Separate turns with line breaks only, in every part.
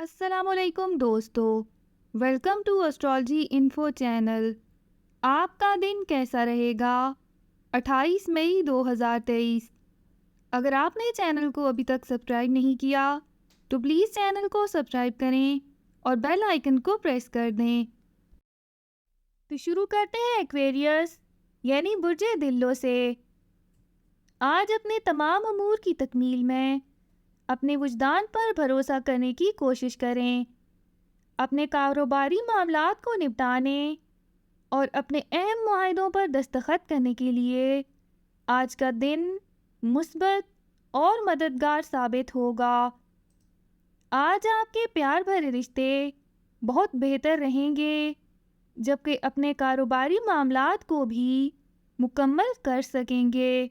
السلام علیکم دوستو، welcome to astrology info channel. آپ کا دن کیسا رہے گا؟ 28 مئی 2023۔ اگر آپ نے چینل کو ابھی تک سبسکرائب نہیں کیا تو پلیز چینل کو سبسکرائب کریں اور بیل آئیکن کو پریس کر دیں۔ تو شروع کرتے ہیں ایکویریس یعنی برج دلو سے۔ آج اپنے تمام امور کی تکمیل میں اپنے وجدان پر بھروسہ کرنے کی کوشش کریں۔ اپنے کاروباری معاملات کو نپٹانے اور اپنے اہم معاہدوں پر دستخط کرنے کے لیے آج کا دن مثبت اور مددگار ثابت ہوگا۔ آج آپ کے پیار بھرے رشتے بہت بہتر رہیں گے، جبکہ اپنے کاروباری معاملات کو بھی مکمل کر سکیں گے۔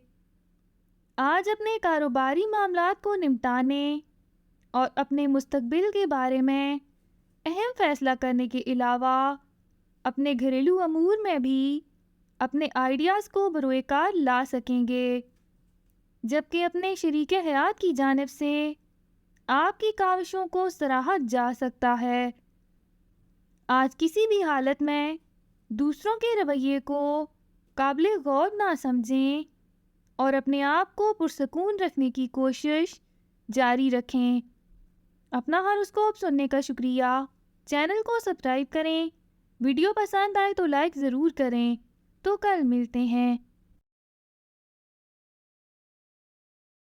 آج اپنے کاروباری معاملات کو نمٹانے اور اپنے مستقبل کے بارے میں اہم فیصلہ کرنے کے علاوہ اپنے گھریلو امور میں بھی اپنے آئیڈیاز کو بروئے کار لا سکیں گے، جبکہ اپنے شریک حیات کی جانب سے آپ کی کاوشوں کو سراہا جا سکتا ہے۔ آج کسی بھی حالت میں دوسروں کے رویے کو قابل غور نہ سمجھیں اور اپنے آپ کو پرسکون رکھنے کی کوشش جاری رکھیں۔ اپنا ہاروسکوپ سننے کا شکریہ۔ چینل کو سبسکرائب کریں۔ ویڈیو پسند آئے تو لائک ضرور کریں۔ تو کل ملتے ہیں۔